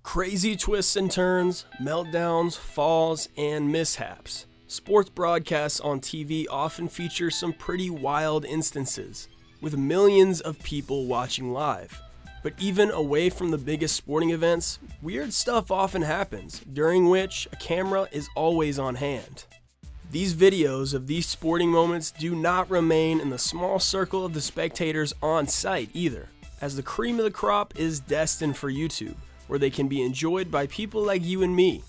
Crazy twists and turns, meltdowns, falls, and mishaps. Sports broadcasts on TV often feature some pretty wild instances, with millions of people watching live. But even away from the biggest sporting events, weird stuff often happens, during which a camera is always on hand. These videos of these sporting moments do not remain in the small circle of the spectators on site either, as the cream of the crop is destined for YouTube, where they can be enjoyed by people like you and me.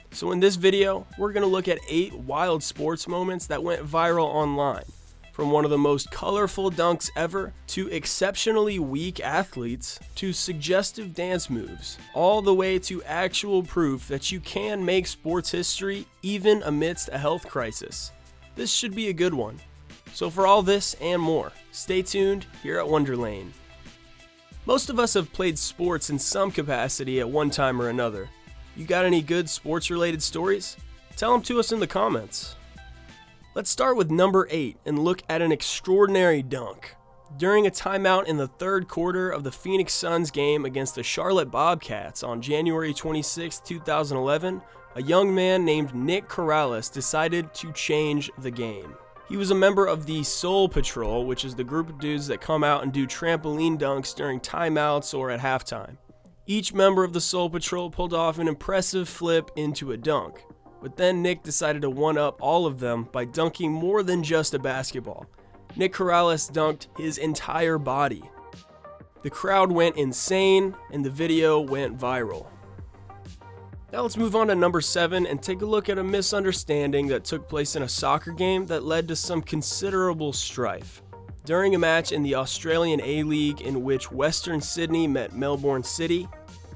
So in this video, we're going to look at 8 wild sports moments that went viral online. From one of the most colorful dunks ever, to exceptionally weak athletes, to suggestive dance moves, all the way to actual proof that you can make sports history even amidst a health crisis. This should be a good one. So for all this and more, stay tuned here at Wonderlane. Most of us have played sports in some capacity at one time or another. You got any good sports-related stories? Tell them to us in the comments. Let's start with number 8 and look at an extraordinary dunk. During a timeout in the third quarter of the Phoenix Suns game against the Charlotte Bobcats on January 26, 2011, a young man named Nick Corrales decided to change the game. He was a member of the Soul Patrol, which is the group of dudes that come out and do trampoline dunks during timeouts or at halftime. Each member of the Soul Patrol pulled off an impressive flip into a dunk, but then Nick decided to one-up all of them by dunking more than just a basketball. Nick Corrales dunked his entire body. The crowd went insane, and the video went viral. Now let's move on to number 7 and take a look at a misunderstanding that took place in a soccer game that led to some considerable strife. During a match in the Australian A-League in which Western Sydney met Melbourne City,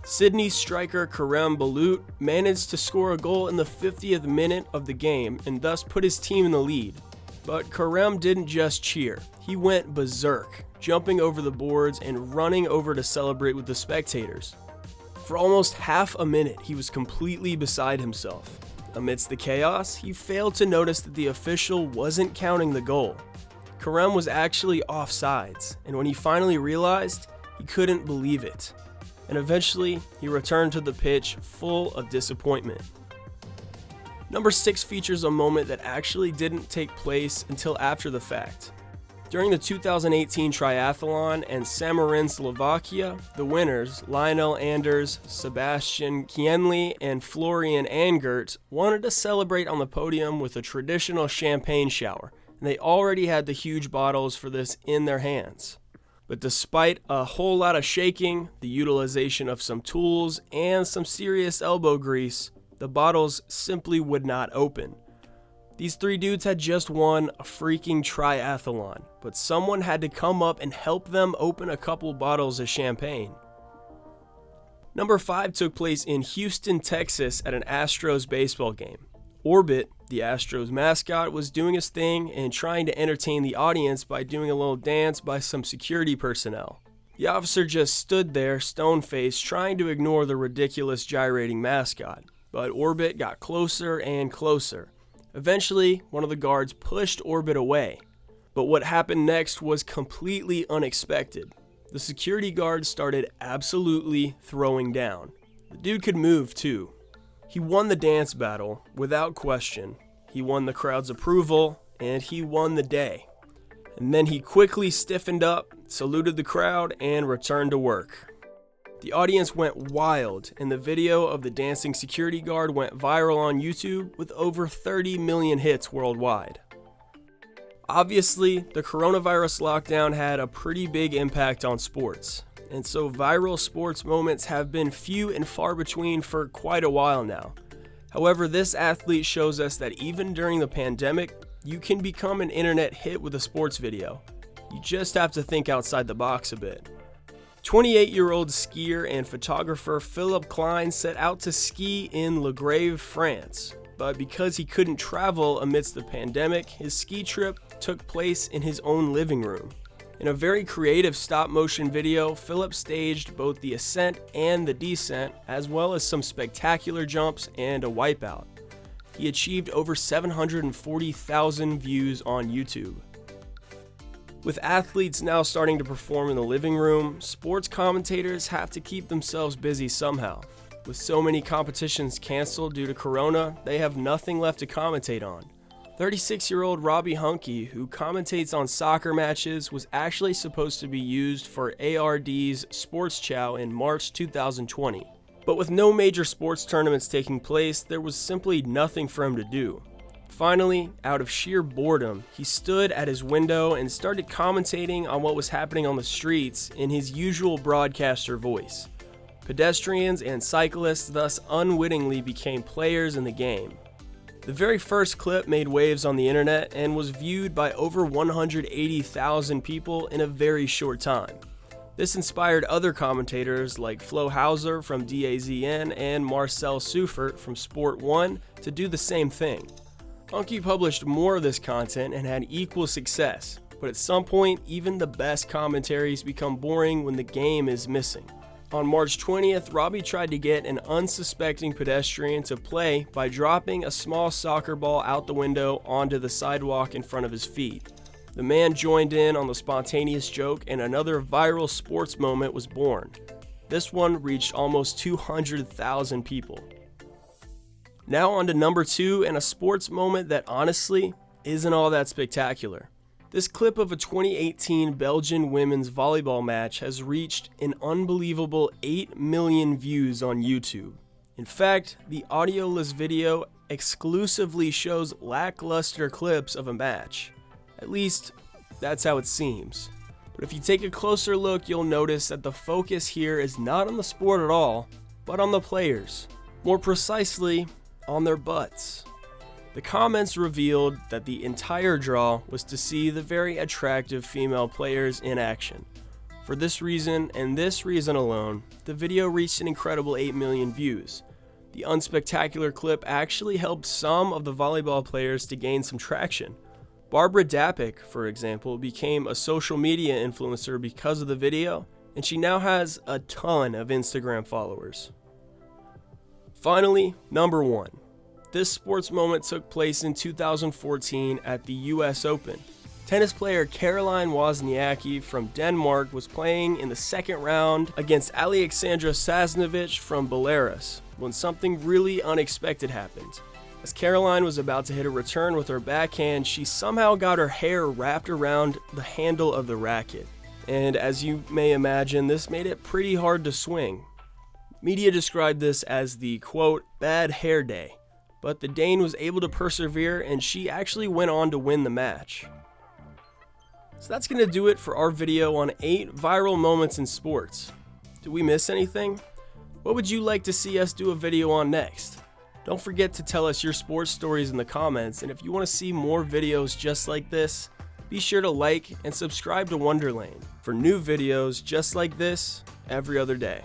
Sydney's striker karem balut managed to score a goal in the 50th minute of the game and thus put his team in the lead. But Karem didn't just cheer, he went berserk, jumping over the boards and running over to celebrate with the spectators. For almost half a minute, he was completely beside himself. Amidst the chaos, he failed to notice that the official wasn't counting the goal. Karem was actually offsides, and when he finally realized, he couldn't believe it. And eventually, he returned to the pitch full of disappointment. Number 6 features a moment that actually didn't take place until after the fact. During the 2018 triathlon in Samarin, Slovakia, the winners, Lionel Anders, Sebastian Kienle, and Florian Angert, wanted to celebrate on the podium with a traditional champagne shower, and they already had the huge bottles for this in their hands. But despite a whole lot of shaking, the utilization of some tools, and some serious elbow grease, the bottles simply would not open. These 3 dudes had just won a freaking triathlon, but someone had to come up and help them open a couple bottles of champagne. Number 5 took place in Houston, Texas at an Astros baseball game. Orbit, the Astros mascot, was doing his thing and trying to entertain the audience by doing a little dance by some security personnel. The officer just stood there, stone-faced, trying to ignore the ridiculous gyrating mascot, but Orbit got closer and closer. Eventually, one of the guards pushed Orbit away, but what happened next was completely unexpected. The security guard started absolutely throwing down. The dude could move too. He won the dance battle without question. He won the crowd's approval, and he won the day. And then he quickly stiffened up, saluted the crowd, and returned to work. The audience went wild, and the video of the dancing security guard went viral on YouTube with over 30 million hits worldwide. Obviously, the coronavirus lockdown had a pretty big impact on sports, and so viral sports moments have been few and far between for quite a while now. However, this athlete shows us that even during the pandemic, you can become an internet hit with a sports video. You just have to think outside the box a bit. 28-year-old skier and photographer Philippe Klein set out to ski in Le Grave, France, but because he couldn't travel amidst the pandemic, his ski trip took place in his own living room. In a very creative stop-motion video, Philippe staged both the ascent and the descent, as well as some spectacular jumps and a wipeout. He achieved over 740,000 views on YouTube. With athletes now starting to perform in the living room, sports commentators have to keep themselves busy somehow. With so many competitions canceled due to Corona, they have nothing left to commentate on. 36-year-old Robbie, who commentates on soccer matches, was actually supposed to be used for ARD's Sports Chow in March 2020. But with no major sports tournaments taking place, there was simply nothing for him to do. Finally, out of sheer boredom, he stood at his window and started commentating on what was happening on the streets in his usual broadcaster voice. Pedestrians and cyclists thus unwittingly became players in the game. The very first clip made waves on the internet and was viewed by over 180,000 people in a very short time. This inspired other commentators like Flo Hauser from DAZN and Marcel Seufert from Sport 1 to do the same thing. Hunky published more of this content and had equal success, but at some point, even the best commentaries become boring when the game is missing. On March 20th, Robbie tried to get an unsuspecting pedestrian to play by dropping a small soccer ball out the window onto the sidewalk in front of his feet. The man joined in on the spontaneous joke and another viral sports moment was born. This one reached almost 200,000 people. Now on to number 2 and a sports moment that honestly isn't all that spectacular. This clip of a 2018 Belgian women's volleyball match has reached an unbelievable 8 million views on YouTube. In fact, the audioless video exclusively shows lackluster clips of a match. At least, that's how it seems. But if you take a closer look, you'll notice that the focus here is not on the sport at all, but on the players. More precisely, on their butts. The comments revealed that the entire draw was to see the very attractive female players in action. For this reason, and this reason alone, the video reached an incredible 8 million views. The unspectacular clip actually helped some of the volleyball players to gain some traction. Barbara Dapik, for example, became a social media influencer because of the video, and she now has a ton of Instagram followers. Finally, number 1. This sports moment took place in 2014 at the US Open. Tennis player Caroline Wozniacki from Denmark was playing in the second round against Alexandra Sasnovich from Belarus when something really unexpected happened. As Caroline was about to hit a return with her backhand, she somehow got her hair wrapped around the handle of the racket. And as you may imagine, this made it pretty hard to swing. Media described this as the, quote, bad hair day. But the Dane was able to persevere and she actually went on to win the match. So that's going to do it for our video on 8 viral moments in sports. Did we miss anything? What would you like to see us do a video on next? Don't forget to tell us your sports stories in the comments, and if you want to see more videos just like this, be sure to like and subscribe to Wonderlane for new videos just like this every other day.